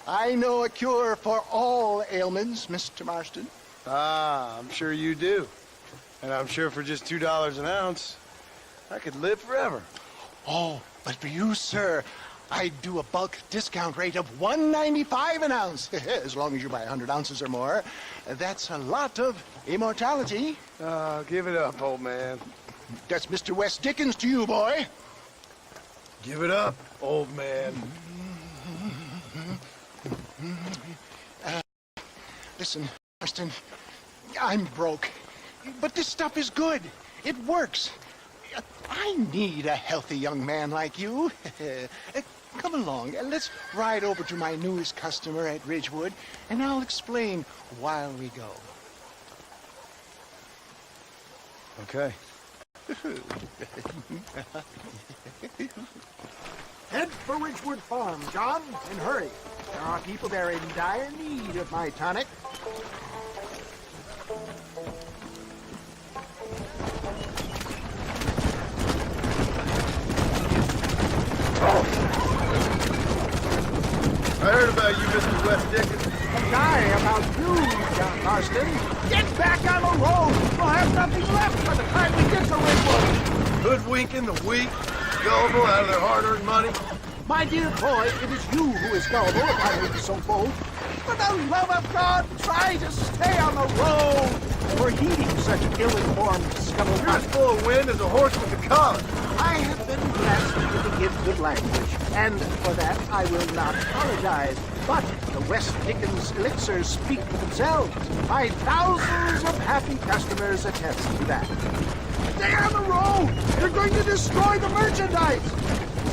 Speaker 5: I know a cure for all ailments, Mr. Marston.
Speaker 1: Ah, I'm sure you do. And I'm sure for just $2 an ounce, I could live forever.
Speaker 5: Oh, but for you, sir, I'd do a bulk discount rate of $1.95 an ounce, as long as you buy 100 ounces or more. That's a lot of immortality.
Speaker 1: Give it up, old man.
Speaker 5: That's Mr. West Dickens to you, boy.
Speaker 1: Give it up, old man.
Speaker 5: Listen, Marston, I'm broke, but this stuff is good. It works. I need a healthy young man like you. Come along, let's ride over to my newest customer at Ridgewood, and I'll explain while we go.
Speaker 1: Okay.
Speaker 5: Head for Ridgewood Farm, John, and hurry. There are people there in dire need of my tonic.
Speaker 1: I heard about you, Mr. West Dickens.
Speaker 5: A guy about you, John Marston. Get back on the road. We'll have nothing left by the time we get to Ridgewood.
Speaker 1: Hoodwinking the weak, gullible out of their hard-earned money.
Speaker 5: My dear boy, it is you who is gullible, if I may be so bold. For the love of God, try to stay on the road. We're heeding such ill-informed
Speaker 1: You're
Speaker 5: scuttlebutt.
Speaker 1: as full of wind as a horse with a collar.
Speaker 5: I have been blessed with a gift of language, and for that I will not apologize. But the West Dickens elixirs speak for themselves. My thousands of happy customers attest to that. Stay on the road! You're going to destroy the merchandise!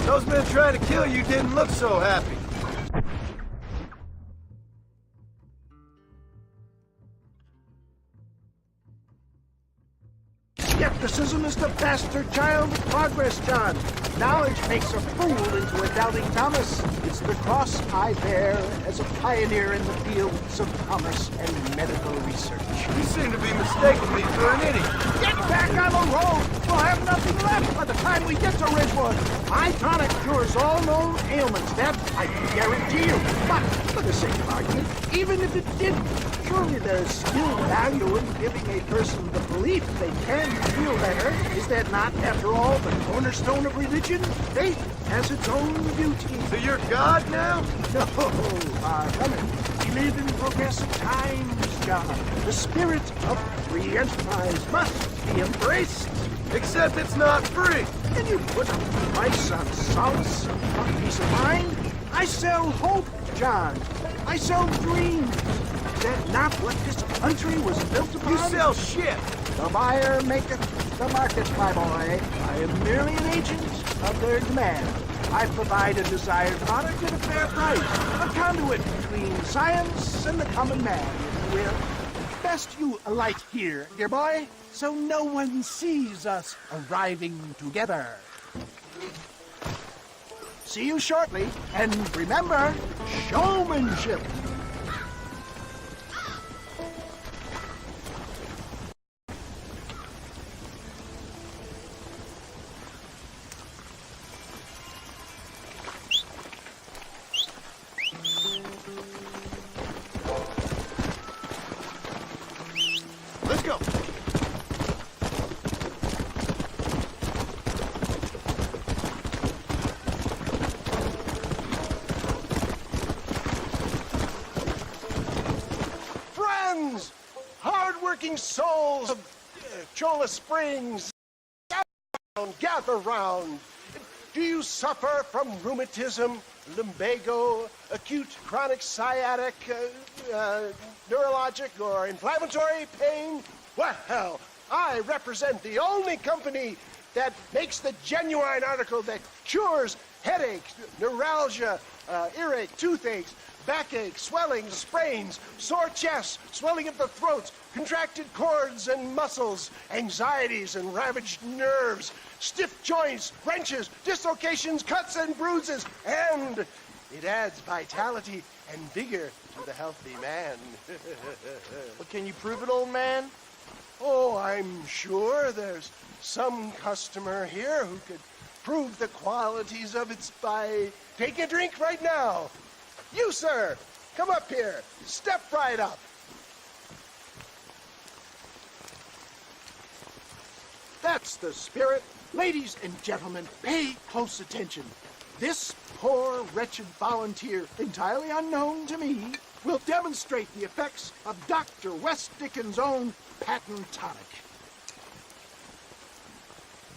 Speaker 1: Those men trying to kill you didn't look so happy.
Speaker 5: Skepticism is the bastard child of progress, John. Knowledge makes a fool into a doubting Thomas. It's the cross I bear as a pioneer in the fields of commerce and medical research.
Speaker 1: You seem to be mistaking me for an idiot.
Speaker 5: Get back on the road! We'll have nothing left by the time we get to Ridgewood. My tonic cures all known ailments, that I can guarantee you. But, for the sake of argument, even if it didn't, surely there's still value in giving a person the belief they can feel better. Is that not, after all, the cornerstone of religion? Faith has its own beauty.
Speaker 1: So you're God now?
Speaker 5: No, far from it. We live in progressive times, John. The spirit of free enterprise must be embraced.
Speaker 1: Except it's not free.
Speaker 5: Can you put a price on solace, on peace of mind? I sell hope, John. I sell dreams. Is that not what this country was built upon?
Speaker 1: You sell shit.
Speaker 5: The buyer maketh the market, my boy. I am merely an agent of their demand. I provide a desired product at a fair price, a conduit between science and the common man, if you will. Best you alight here, dear boy, so no one sees us arriving together. See you shortly, and remember, showmanship.
Speaker 1: Let's go.
Speaker 5: Friends, hard-working souls of Cholla Springs, gather round. Do you suffer from rheumatism, lumbago, acute chronic sciatic, neurologic, or inflammatory pain? Well, I represent the only company that makes the genuine article that cures headaches, neuralgia, earache, toothaches, backache, swelling, sprains, sore chests, swelling of the throats, contracted cords and muscles, anxieties and ravaged nerves, stiff joints, wrenches, dislocations, cuts and bruises, and it adds vitality and vigor to the healthy man.
Speaker 9: But can you prove it, old man?
Speaker 5: Oh, I'm sure there's some customer here who could prove the qualities of it by taking a drink right now. You, sir, come up here. Step right up. That's the spirit. Ladies and gentlemen, pay close attention. This poor, wretched volunteer, entirely unknown to me, will demonstrate the effects of Dr. West Dickens' own patent tonic.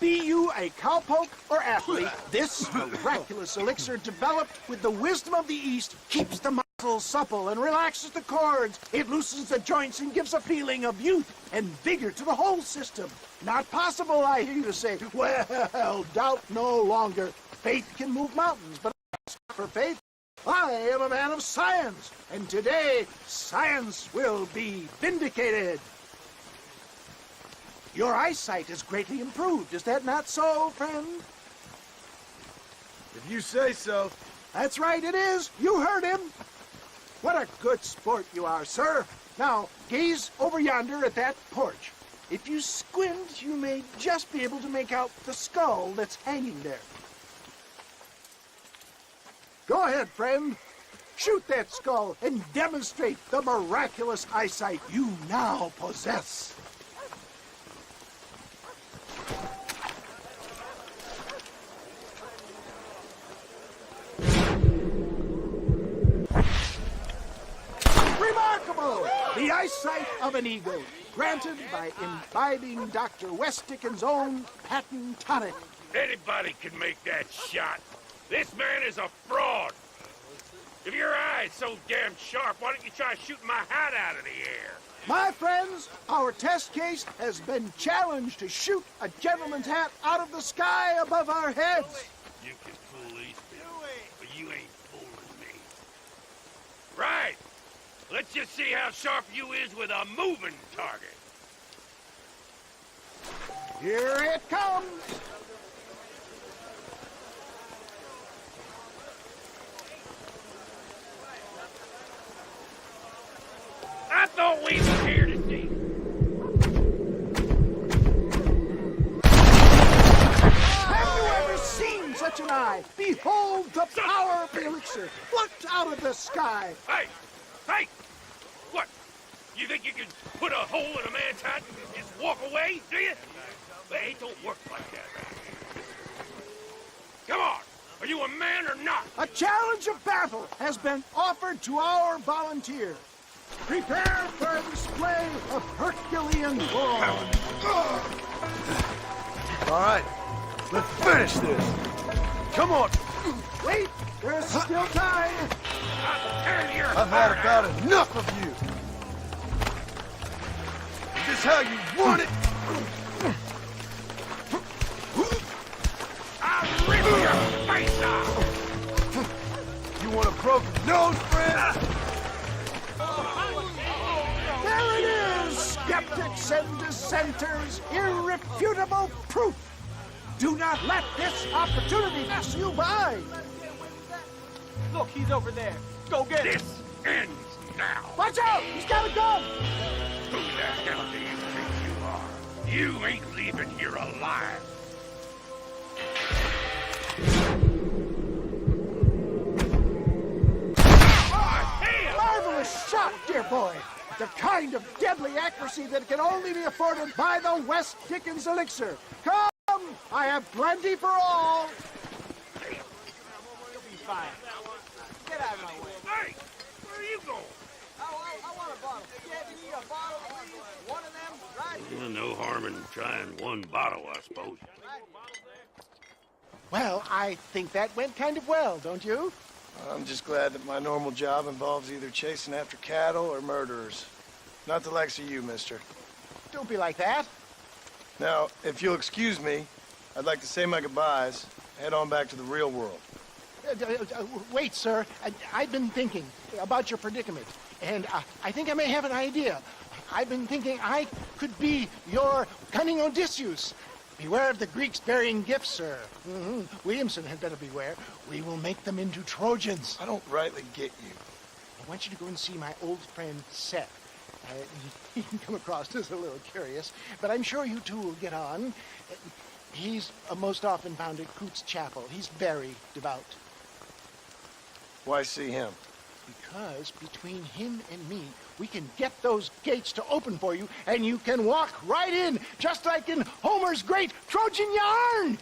Speaker 5: Be you a cowpoke or athlete, this miraculous elixir developed with the wisdom of the East keeps the muscles supple and relaxes the cords. It loosens the joints and gives a feeling of youth and vigor to the whole system. Not possible, I hear you say. Well, doubt no longer. Faith can move mountains, but for faith, I am a man of science, and today science will be vindicated. Your eyesight is greatly improved. Is that not so, friend?
Speaker 1: If you say so.
Speaker 5: That's right, it is. You heard him. What a good sport you are, sir. Now, gaze over yonder at that porch. If you squint, you may just be able to make out the skull that's hanging there. Go ahead, friend. Shoot that skull and demonstrate the miraculous eyesight you now possess. Remarkable! The eyesight of an eagle, granted by imbibing Dr. West Dickens' own patent tonic.
Speaker 10: Anybody can make that shot. This man is a fraud. If your eye's so damn sharp, why don't you try shooting my hat out of the air?
Speaker 5: My friends, our test case has been challenged to shoot a gentleman's hat out of the sky above our heads.
Speaker 10: You can fool these people, but you ain't fooling me. Right. Let's just see how sharp you is with a moving target.
Speaker 5: Here it comes.
Speaker 10: I thought we were here to see.
Speaker 5: Have you ever seen such an eye? Behold the power of the elixir plucked out of the sky.
Speaker 10: Hey! Hey! What? You think you can put a hole in a man's hat and just walk away, do you? Hey, it don't work like that. Come on! Are you a man or not?
Speaker 5: A challenge of battle has been offered to our volunteer. Prepare for a display of Herculean glory.
Speaker 1: All right, let's finish this. Come on.
Speaker 5: Wait, there's still time.
Speaker 1: I've had about enough of you. Is this how you want it?
Speaker 10: I'll rip your face off!
Speaker 1: You want a broken nose, friend?
Speaker 5: There it is! Skeptics and dissenters, irrefutable proof! Do not let this opportunity pass you by!
Speaker 3: Look, he's over there. Go get him.
Speaker 10: This ends now!
Speaker 5: Watch out! He's got a gun!
Speaker 10: Who the hell do you think you are? You ain't leaving here alive!
Speaker 5: Marvelous shot, dear boy! The kind of deadly accuracy that can only be afforded by the West Dickens elixir. Come! I have plenty for all!
Speaker 3: You'll be fine. Get out of my way.
Speaker 10: Hey! Where are you going?
Speaker 3: I want a bottle. Yeah, you need a bottle, please. One of them, right?
Speaker 10: No harm in trying one bottle, I suppose.
Speaker 5: Well, I think that went kind of well, don't you?
Speaker 1: I'm just glad that my normal job involves either chasing after cattle or murderers. Not the likes of you, mister.
Speaker 5: Don't be like that.
Speaker 1: Now, if you'll excuse me, I'd like to say my goodbyes, head on back to the real world.
Speaker 5: Wait, sir. I've been thinking about your predicament, and I think I may have an idea. I've been thinking I could be your cunning Odysseus. Beware of the Greeks burying gifts, sir. Williamson had better beware. We will make them into Trojans.
Speaker 1: I don't rightly get you.
Speaker 5: I want you to go and see my old friend Seth. He can come across as a little curious, but I'm sure you two will get on. He's most often found at Coots Chapel. He's very devout.
Speaker 1: Why see him?
Speaker 5: Because between him and me, we can get those gates to open for you, and you can walk right in, just like in Homer's great Trojan yarn!